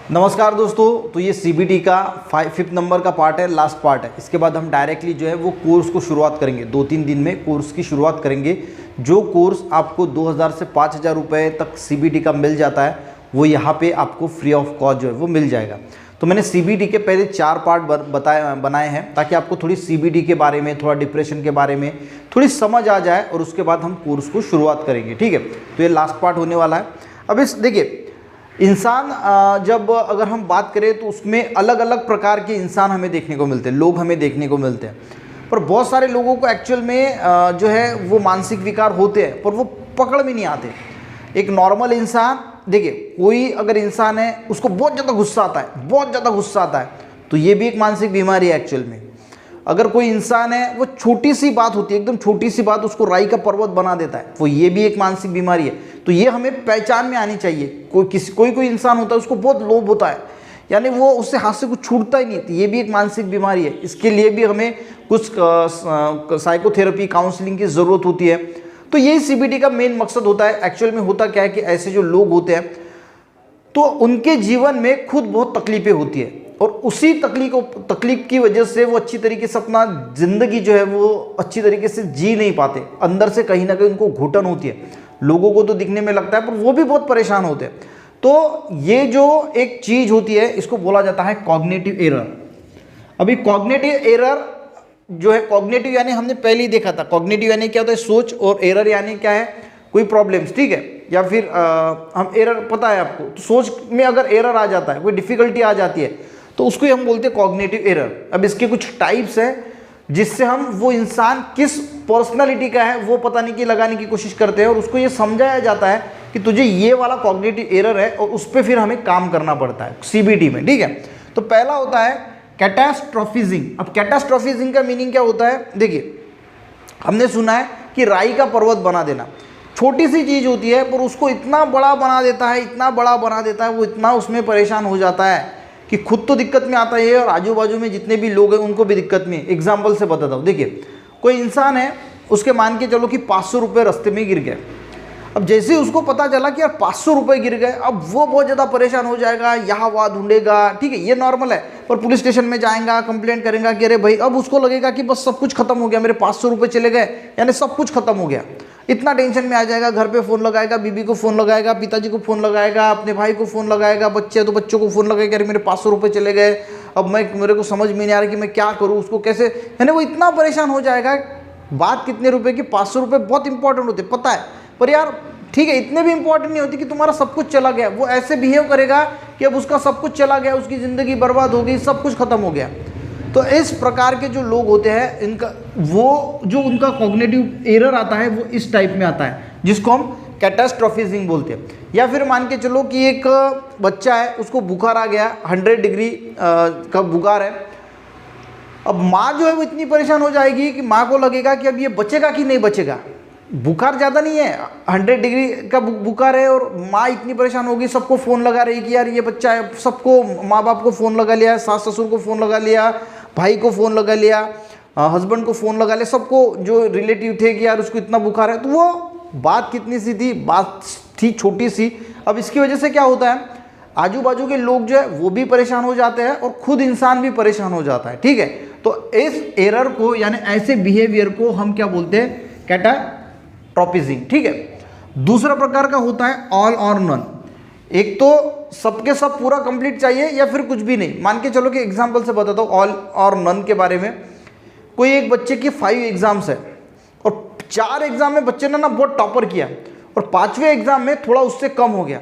नमस्कार दोस्तों, तो ये सीबीटी का 5th नंबर का पार्ट है, लास्ट पार्ट है। इसके बाद हम डायरेक्टली जो है वो कोर्स को शुरुआत करेंगे। 2-3 दिन में कोर्स की शुरुआत करेंगे। जो कोर्स आपको 2000 से 5000 रुपये तक सीबीटी का मिल जाता है वो यहाँ पे आपको फ्री ऑफ कॉस्ट जो है वो मिल जाएगा। तो मैंने सीबीटी के पहले 4 पार्ट बनाए हैं ताकि आपको थोड़ी सीबीटी के बारे में, थोड़ा डिप्रेशन के बारे में थोड़ी समझ आ जाए और उसके बाद हम कोर्स को शुरुआत करेंगे। ठीक है, तो ये लास्ट पार्ट होने वाला है। अब इस देखिए, इंसान जब अगर हम बात करें तो उसमें अलग अलग प्रकार के इंसान हमें देखने को मिलते हैं, लोग हमें देखने को मिलते हैं। पर बहुत सारे लोगों को एक्चुअल में जो है वो मानसिक विकार होते हैं पर वो पकड़ में नहीं आते। एक नॉर्मल इंसान, देखिए कोई अगर इंसान है उसको बहुत ज़्यादा गुस्सा आता है, बहुत ज़्यादा गुस्सा आता है, तो ये भी एक मानसिक बीमारी है एक्चुअल में। अगर कोई इंसान है वो छोटी सी बात होती है, एकदम छोटी सी बात उसको राई का पर्वत बना देता है, वो ये भी एक मानसिक बीमारी है। तो ये हमें पहचान में आनी चाहिए। कोई इंसान होता है उसको बहुत लोभ होता है, यानी वो उससे हाथ से कुछ छूटता ही नहीं, तो ये भी एक मानसिक बीमारी है। इसके लिए भी हमें कुछ साइकोथेरेपी, काउंसलिंग की ज़रूरत होती है। तो यही सीबीटी का मेन मकसद होता है। एक्चुअल में होता क्या है कि ऐसे जो लोग होते हैं तो उनके जीवन में खुद बहुत तकलीफें होती है और उसी तकलीफ की वजह से वो अच्छी तरीके से अपना ज़िंदगी जो है वो अच्छी तरीके से जी नहीं पाते। अंदर से कहीं ना कहीं उनको घुटन होती है। लोगों को तो दिखने में लगता है पर वो भी बहुत परेशान होते हैं। तो ये जो एक चीज़ होती है इसको बोला जाता है कॉग्निटिव एरर। अभी कॉग्निटिव एरर जो है, कॉग्निटिव यानी हमने पहले ही देखा था, कॉग्निटिव यानी क्या होता है सोच, और एरर यानी क्या है कोई प्रॉब्लम्स, ठीक है, या फिर हम एरर पता है आपको, तो सोच में अगर एरर आ जाता है, कोई डिफिकल्टी आ जाती है तो उसको हम बोलते हैं कॉग्निटिव एरर। अब इसके कुछ टाइप्स हैं जिससे हम वो इंसान किस पर्सनालिटी का है वो पता नहीं कि लगाने की कोशिश करते हैं और उसको ये समझाया जाता है कि तुझे ये वाला कॉग्निटिव एरर है और उस पर फिर हमें काम करना पड़ता है सीबीटी में। ठीक है, तो पहला होता है कैटास्ट्रोफिजिंग। अब कैटास्ट्रोफिजिंग का मीनिंग क्या होता है, देखिए हमने सुना है कि राई का पर्वत बना देना। छोटी सी चीज़ होती है पर उसको इतना बड़ा बना देता है, इतना बड़ा बना देता है, वो इतना उसमें परेशान हो जाता है कि खुद तो दिक्कत में आता है और आजू बाजू में जितने भी लोग हैं उनको भी दिक्कत में। एग्जाम्पल से बताता हूँ, देखिए कोई इंसान है, उसके मान के चलो कि 500 रुपये रास्ते में गिर गए। अब जैसे ही उसको पता चला कि यार 500 रुपये गिर गए, अब वो बहुत ज़्यादा परेशान हो जाएगा, यहाँ वहाँ ढूंढेगा। ठीक है, ये नॉर्मल है, पर पुलिस स्टेशन में जाएगा, कंप्लेंट करेगा कि अरे भाई, अब उसको लगेगा कि बस सब कुछ खत्म हो गया, मेरे 500 रुपये चले गए, यानी सब कुछ खत्म हो गया। इतना टेंशन में आ जाएगा, घर पे फ़ोन लगाएगा, बीबी को फ़ोन लगाएगा, पिताजी को फ़ोन लगाएगा, अपने भाई को फ़ोन लगाएगा, बच्चे तो बच्चों को फ़ोन लगाएगा, अरे मेरे 500 रुपये चले गए, अब मेरे को समझ में नहीं आ रहा कि मैं क्या करूँ, उसको कैसे, यानी वो इतना परेशान हो जाएगा। बात कितने रुपए की, 500 रुपये बहुत इंपॉर्टेंट होते पता है, पर यार ठीक है इतने भी इंपॉर्टेंट नहीं होती कि तुम्हारा सब कुछ चला गया। वो ऐसे बिहेव करेगा कि अब उसका सब कुछ चला गया, उसकी ज़िंदगी बर्बाद हो गई, सब कुछ खत्म हो गया। तो इस प्रकार के जो लोग होते हैं, इनका वो जो उनका कॉग्निटिव एरर आता है वो इस टाइप में आता है, जिसको हम कैटास्ट्रोफिजिंग बोलते हैं। या फिर मान के चलो कि एक बच्चा है, उसको बुखार आ गया, 100 डिग्री का बुखार है। अब माँ जो है वो इतनी परेशान हो जाएगी कि माँ को लगेगा कि अब ये बचेगा कि नहीं बचेगा। बुखार ज़्यादा नहीं है, 100 डिग्री का बुखार है और माँ इतनी परेशान होगी, सबको फ़ोन लगा रही कि यार ये बच्चा है, सबको, माँ बाप को फ़ोन लगा लिया, सास ससुर को फ़ोन लगा लिया, भाई को फ़ोन लगा लिया, हस्बैंड को फ़ोन लगा लिया, सबको जो रिलेटिव थे कि यार उसको इतना बुखार है। तो वो बात कितनी सी थी, बात थी छोटी सी। अब इसकी वजह से क्या होता है, आजू बाजू के लोग जो है वो भी परेशान हो जाते हैं और खुद इंसान भी परेशान हो जाता है। ठीक है, तो इस एरर को यानी ऐसे बिहेवियर को हम क्या बोलते हैं, कैटास्ट्रोफिजिंग। ठीक है, दूसरा प्रकार का होता है ऑल और नन। एक तो सबके सब पूरा कंप्लीट चाहिए या फिर कुछ भी नहीं। मान के चलो कि एग्जांपल से बताता हूँ ऑल और नन के बारे में। कोई एक बच्चे की 5 एग्जाम्स है और 4 एग्जाम में बच्चे ने ना बहुत टॉपर किया और 5वें एग्जाम में थोड़ा उससे कम हो गया,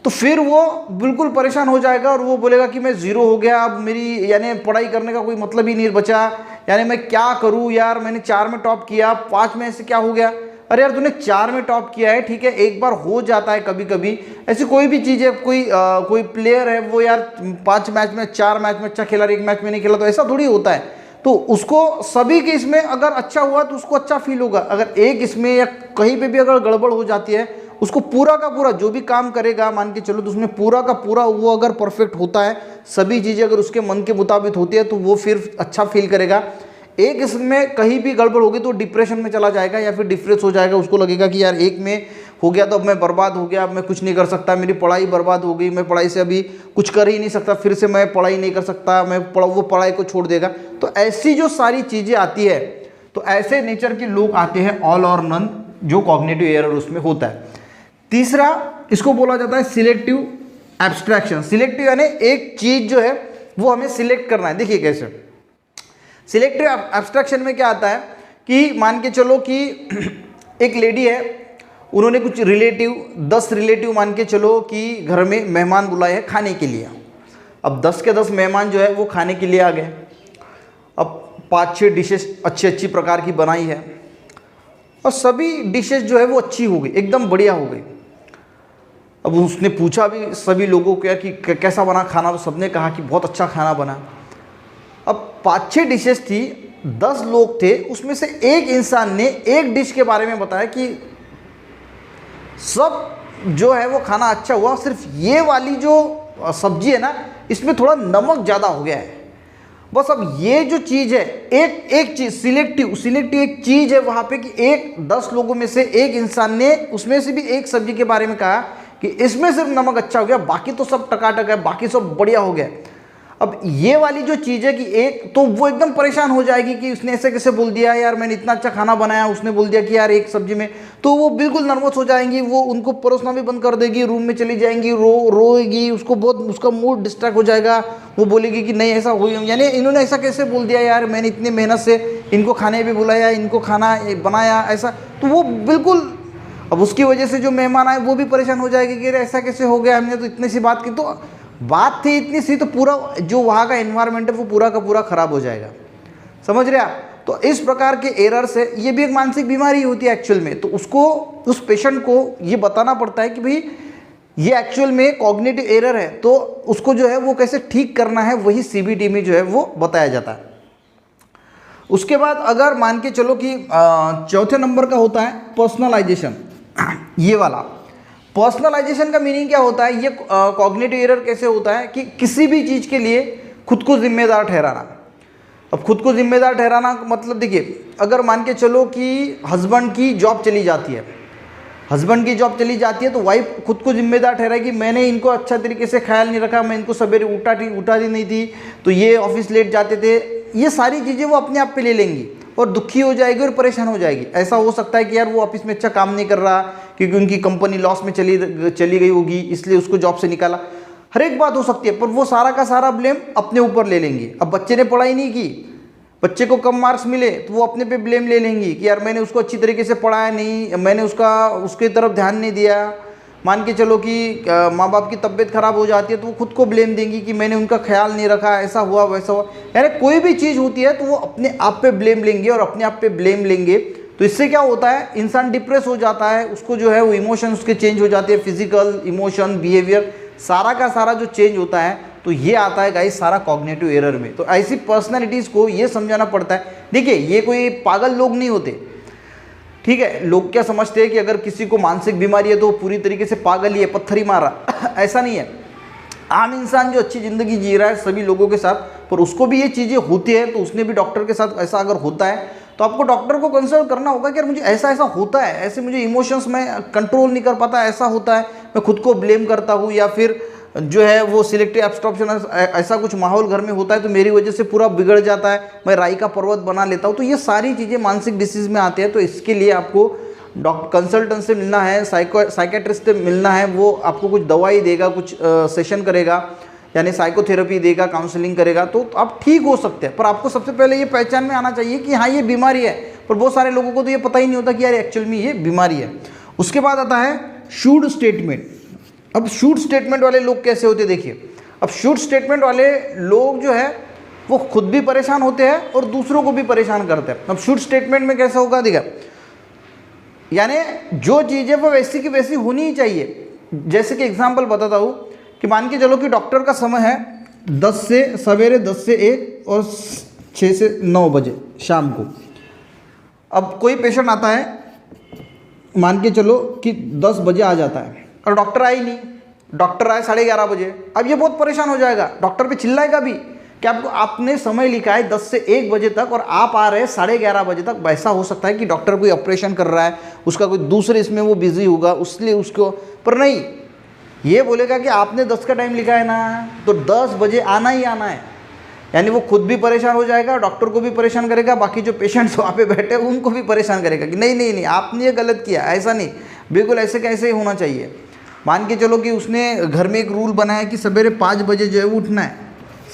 तो फिर वो बिल्कुल परेशान हो जाएगा और वो बोलेगा कि मैं 0 हो गया, अब मेरी यानी पढ़ाई करने का कोई मतलब ही नहीं बचा, यानी मैं क्या करूँ यार, मैंने 4 में टॉप किया, 5 में ऐसे क्या हो गया। अरे यार तूने 4 में टॉप किया है, ठीक है, एक बार हो जाता है कभी कभी, ऐसी कोई भी चीज़ है, कोई प्लेयर है वो यार 5 मैच में 4 मैच में अच्छा खेला, 1 मैच में नहीं खेला, तो ऐसा थोड़ी होता है। तो उसको सभी के इसमें अगर अच्छा हुआ तो उसको अच्छा फील होगा, अगर एक इसमें या कहीं पे भी अगर गड़बड़ हो जाती है, उसको पूरा का पूरा जो भी काम करेगा मान के चलो तो उसमें पूरा का पूरा वो अगर परफेक्ट होता है, सभी चीज़ें अगर उसके मन के मुताबिक होती है तो वो फिर अच्छा फील करेगा। एक इसमें कहीं भी गड़बड़ होगी तो डिप्रेशन में चला जाएगा या फिर डिप्रेस हो जाएगा, उसको लगेगा कि यार एक में हो गया तो अब मैं बर्बाद हो गया, अब मैं कुछ नहीं कर सकता, मेरी पढ़ाई बर्बाद हो गई, मैं पढ़ाई से अभी कुछ कर ही नहीं सकता, फिर से मैं पढ़ाई नहीं कर सकता, मैं वो पढ़ाई को छोड़ देगा। तो ऐसी जो सारी चीज़ें आती है, तो ऐसे नेचर के लोग आते हैं ऑल और नन, जो कॉग्निटिव एरर उसमें होता है। तीसरा इसको बोला जाता है सिलेक्टिव एब्स्ट्रैक्शन। सिलेक्टिव यानी एक चीज़ जो है वो हमें सिलेक्ट करना है। देखिए कैसे सिलेक्टिव एब्स्ट्रैक्शन में क्या आता है कि मान के चलो कि एक लेडी है, उन्होंने कुछ रिलेटिव 10 रिलेटिव मान के चलो कि घर में मेहमान बुलाए हैं खाने के लिए। अब 10 के 10 मेहमान जो है वो खाने के लिए आ गए। अब 5-6 डिशेस अच्छी प्रकार की बनाई है और सभी डिशेस जो है वो अच्छी हो गई, एकदम बढ़िया हो गई। अब उसने पूछा भी सभी लोगों को कि कैसा बना खाना, तो सबने कहा कि बहुत अच्छा खाना बना। अब 5-6 डिशेस थी, 10 लोग थे, उसमें से एक इंसान ने एक डिश के बारे में बताया कि सब जो है वो खाना अच्छा हुआ, सिर्फ ये वाली जो सब्जी है ना इसमें थोड़ा नमक ज़्यादा हो गया है। बस अब ये जो चीज़ है, एक चीज़ सिलेक्टिव एक चीज़ है वहाँ पे कि 10 लोगों में से एक इंसान ने उसमें से भी एक सब्जी के बारे में कहा कि इसमें सिर्फ नमक अच्छा हो गया, बाकी तो सब टकाटक है, बाकी सब बढ़िया हो गया। अब ये वाली जो चीज़ है कि एक तो वो एकदम परेशान हो जाएगी कि उसने ऐसे कैसे बोल दिया, यार मैंने इतना अच्छा खाना बनाया, उसने बोल दिया कि यार एक सब्जी में, तो वो बिल्कुल नर्वस हो जाएंगी, वो उनको परोसना भी बंद कर देगी, रूम में चली जाएंगी, रोएगी, उसको बहुत उसका मूड डिस्ट्रैक्ट हो जाएगा। वो बोलेगी कि नहीं ऐसा हुई, यानी इन्होंने ऐसा कैसे बोल दिया, यार मैंने इतनी मेहनत से इनको खाने भी बुलाया, इनको खाना बनाया ऐसा, तो वो बिल्कुल, अब उसकी वजह से जो मेहमान आए वो भी परेशान हो जाएगी कि ऐसा कैसे हो गया, हमने तो इतनी सी बात की, तो बात थी इतनी सी, तो पूरा जो वहाँ का एनवायरनमेंट है वो पूरा का पूरा खराब हो जाएगा। समझ रहे आप? तो इस प्रकार के एरर से, ये भी एक मानसिक बीमारी होती है एक्चुअल में, तो उसको उस पेशेंट को ये बताना पड़ता है कि भाई ये एक्चुअल में कॉग्निटिव एरर है, तो उसको जो है वो कैसे ठीक करना है, वही सीबीटी में जो है वो बताया जाता है। उसके बाद अगर मान के चलो कि चौथे नंबर का होता है पर्सनलाइजेशन। ये वाला पर्सनलाइजेशन का मीनिंग क्या होता है, ये कॉग्निटिव एरर कैसे होता है कि किसी भी चीज़ के लिए खुद को जिम्मेदार ठहराना। अब खुद को जिम्मेदार ठहराना मतलब देखिए, अगर मान के चलो कि हस्बैंड की जॉब चली जाती है, तो वाइफ खुद को जिम्मेदार ठहराएगी, मैंने इनको अच्छा तरीके से ख्याल नहीं रखा, मैं इनको सवेरे उठाती नहीं थी, तो ये ऑफिस लेट जाते थे, ये सारी चीज़ें वो अपने आप पे ले लेंगी और दुखी हो जाएगी और परेशान हो जाएगी। ऐसा हो सकता है कि यार वो ऑफिस में अच्छा काम नहीं कर रहा क्योंकि उनकी कंपनी लॉस में चली गई होगी, इसलिए उसको जॉब से निकाला, हर एक बात हो सकती है, पर वो सारा का सारा ब्लेम अपने ऊपर ले लेंगे। अब बच्चे ने पढ़ाई नहीं की, बच्चे को कम मार्क्स मिले, तो वो अपने पे ब्लेम ले लेंगी कि यार मैंने उसको अच्छी तरीके से पढ़ाया नहीं, मैंने उसके तरफ ध्यान नहीं दिया। मान के चलो कि माँ बाप की तबीयत खराब हो जाती है, तो वो खुद को ब्लेम देंगी कि मैंने उनका ख्याल नहीं रखा, ऐसा हुआ वैसा हुआ। यानी कोई भी चीज़ होती है तो वो अपने आप पे ब्लेम लेंगे और अपने आप पे ब्लेम लेंगे, तो इससे क्या होता है, इंसान डिप्रेस हो जाता है, उसको जो है वो इमोशन उसके चेंज हो जाते हैं, फिजिकल, इमोशन, बिहेवियर, सारा का सारा जो चेंज होता है, तो ये आता है गाइस सारा कॉग्निटिव एरर में। तो ऐसी पर्सनैलिटीज़ को ये समझाना पड़ता है। देखिए ये कोई पागल लोग नहीं होते, ठीक है। लोग क्या समझते हैं कि अगर किसी को मानसिक बीमारी है तो वो पूरी तरीके से पागल ही है, पत्थर ही मार रहा ऐसा नहीं है। आम इंसान जो अच्छी ज़िंदगी जी रहा है सभी लोगों के साथ, पर उसको भी ये चीज़ें होती है, तो उसने भी डॉक्टर के साथ ऐसा अगर होता है तो आपको डॉक्टर को कंसल्ट करना होगा कि यार मुझे ऐसा ऐसा होता है, ऐसे मुझे इमोशंस में कंट्रोल नहीं कर पाता, ऐसा होता है, मैं खुद को ब्लेम करता हूँ, या फिर जो है वो सिलेक्टिव एब्स्ट्रैक्शन, ऐसा कुछ माहौल घर में होता है तो मेरी वजह से पूरा बिगड़ जाता है, मैं राई का पर्वत बना लेता हूँ। तो ये सारी चीज़ें मानसिक डिसीज़ में आती है, तो इसके लिए आपको डॉक्टर कंसल्टेंट से मिलना है, साइकेट्रिस्ट से मिलना है, वो आपको कुछ दवाई देगा, कुछ सेशन करेगा, यानी साइकोथेरेपी देगा, काउंसलिंग करेगा, तो आप ठीक हो सकते हैं। पर आपको सबसे पहले ये पहचान में आना चाहिए कि हाँ ये बीमारी है, पर बहुत सारे लोगों को तो ये पता ही नहीं होता कि यार एक्चुअल में ये बीमारी है। उसके बाद आता है शूड स्टेटमेंट। अब शूड स्टेटमेंट वाले लोग कैसे होते देखिए, अब शूड स्टेटमेंट वाले लोग जो है वो खुद भी परेशान होते हैं और दूसरों को भी परेशान करते हैं। अब शूड स्टेटमेंट में कैसा होगा देखिए, यानी जो चीज़ें वो वैसी की वैसी होनी ही चाहिए। जैसे कि एग्जांपल बताता हूँ कि मान के चलो कि डॉक्टर का समय है सवेरे 10 से 1 और 6 से 9 बजे शाम को। अब कोई पेशेंट आता है, मान के चलो कि 10 बजे आ जाता है और डॉक्टर आई नहीं, डॉक्टर आए 11:30 बजे। अब ये बहुत परेशान हो जाएगा, डॉक्टर पे चिल्लाएगा भी कि आपको आपने समय लिखा है 10 से 1 बजे तक और आप आ रहे हैं 11:30 बजे तक। वैसा हो सकता है कि डॉक्टर कोई ऑपरेशन कर रहा है, उसका कोई दूसरे इसमें वो बिजी होगा, उसलिए उसको, पर नहीं, ये बोलेगा कि आपने 10 का टाइम लिखा है ना, तो 10 बजे आना ही आना है। यानी वो खुद भी परेशान हो जाएगा, डॉक्टर को भी परेशान करेगा, बाकी जो पेशेंट्स वहाँ पे बैठे हैं उनको भी परेशान करेगा कि नहीं नहीं नहीं आपने ये गलत किया, ऐसा नहीं, बिल्कुल ऐसे कैसे ही होना चाहिए। मान के चलो कि उसने घर में एक रूल बनाया कि सवेरे 5 बजे जो है वो उठना है,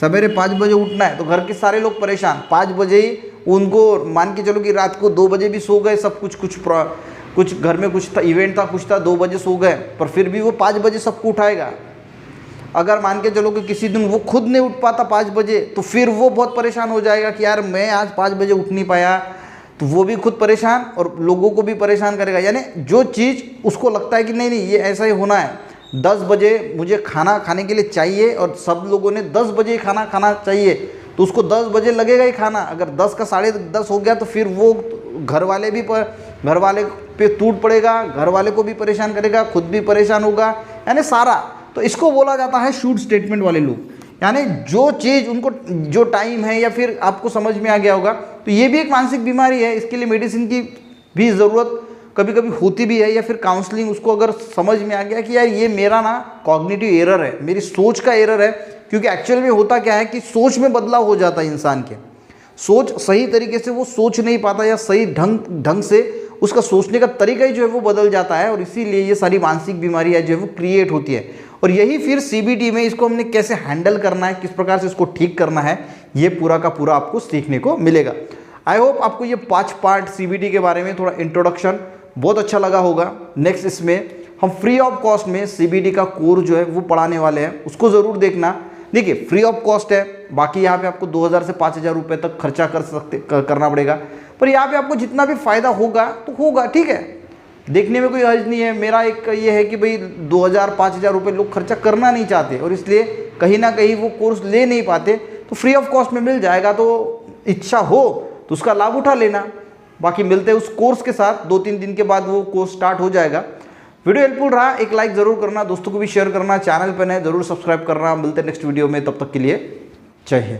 सवेरे 5 बजे उठना है, तो घर के सारे लोग परेशान। 5 बजे ही उनको, मान के चलो कि रात को 2 बजे भी सो गए, सब कुछ घर में कुछ था, इवेंट था, कुछ था, 2 बजे सो गए, पर फिर भी वो 5 बजे सबको उठाएगा। अगर मान के चलो कि किसी दिन वो खुद नहीं उठ पाता 5 बजे, तो फिर वो बहुत परेशान हो जाएगा कि यार मैं आज 5 बजे उठ नहीं पाया, तो वो भी खुद परेशान और लोगों को भी परेशान करेगा। यानी जो चीज़ उसको लगता है कि नहीं नहीं ये ऐसा ही होना है, 10 बजे मुझे खाना खाने के लिए चाहिए और सब लोगों ने 10 बजे खाना खाना चाहिए, तो उसको 10 बजे लगेगा ही खाना। अगर 10 का 10:30 हो गया तो फिर वो घर वाले पे टूट पड़ेगा, घर वाले को भी परेशान करेगा, खुद भी परेशान होगा, यानी सारा। तो इसको बोला जाता है शूट स्टेटमेंट वाले लोग। यानी जो चीज़ उनको जो टाइम है, या फिर आपको समझ में आ गया होगा, तो ये भी एक मानसिक बीमारी है। इसके लिए मेडिसिन की भी ज़रूरत कभी कभी होती भी है, या फिर काउंसलिंग। उसको अगर समझ में आ गया कि यार ये मेरा ना कॉग्निटिव एरर है, मेरी सोच का एरर है, क्योंकि एक्चुअल में होता क्या है कि सोच में बदलाव हो जाता है इंसान के। सोच सही तरीके से वो सोच नहीं पाता, या सही ढंग से उसका सोचने का तरीका ही जो है वो बदल जाता है, और इसीलिए ये सारी मानसिक बीमारियाँ जो है वो क्रिएट होती है। और यही फिर CBT में इसको हमने कैसे हैंडल करना है, किस प्रकार से इसको ठीक करना है, ये पूरा का पूरा आपको सीखने को मिलेगा। आई होप आपको ये 5 पार्ट CBT के बारे में थोड़ा इंट्रोडक्शन बहुत अच्छा लगा होगा। नेक्स्ट इसमें हम फ्री ऑफ कॉस्ट में CBT का कोर्स जो है वो पढ़ाने वाले हैं, उसको ज़रूर देखना। देखिए फ्री ऑफ कॉस्ट है, बाकी यहाँ पे आपको 2000 से 5000 रुपये तक खर्चा करना पड़ेगा, पर यहाँ पे आपको जितना भी फ़ायदा होगा तो होगा, ठीक है, देखने में कोई हर्ज नहीं है। मेरा एक ये है कि भाई 2000-5000 रुपये लोग खर्चा करना नहीं चाहते, और इसलिए कहीं ना कहीं वो कोर्स ले नहीं पाते, तो फ्री ऑफ कॉस्ट में मिल जाएगा। तो इच्छा हो तो उसका लाभ उठा लेना। बाकी मिलते हैं उस कोर्स के साथ, 2-3 दिन के बाद वो कोर्स स्टार्ट हो जाएगा। वीडियो हेल्पफुल रहा, एक लाइक ज़रूर करना, दोस्तों को भी शेयर करना, चैनल पर नए ज़रूर सब्सक्राइब करना। मिलते हैं नेक्स्ट वीडियो में, तब तक के लिए जय हिंद।